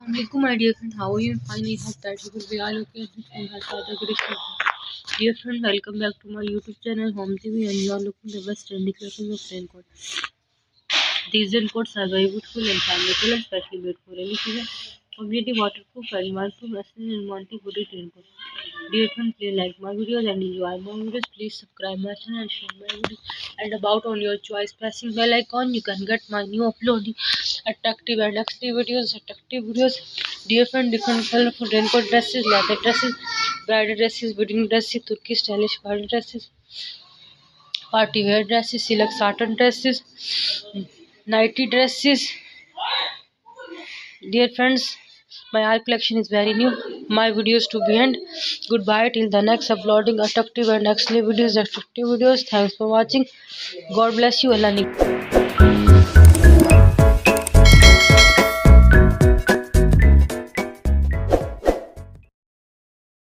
Assalamualaikum, my dear friend. How are you? Fine. I hope that you will be all okay. This one has other great friend. Dear friend, welcome back to my YouTube channel Home TV, and you are looking the best trending collections of raincoat. These raincoats are very beautiful and family color, especially made for rainy season. Completely waterproof and waterproof, western and Monty hooded raincoat. Dear friend, please like my videos and enjoy my videos. Please subscribe my channel and share my videos. And about on your choice, pressing bell icon, you can get my new uploading attractive and extra videos. Attractive videos. Dear friend, different colorful raincoat dresses, leather dresses, bridal dresses, wedding dresses, Turkish stylish party dresses, party wear dresses, silk satin dresses, nighty dresses. Dear friends, my art collection is very new. My videos to be end. Goodbye till the next uploading attractive and excellent videos. Attractive videos. Thanks for watching. God bless you. Allah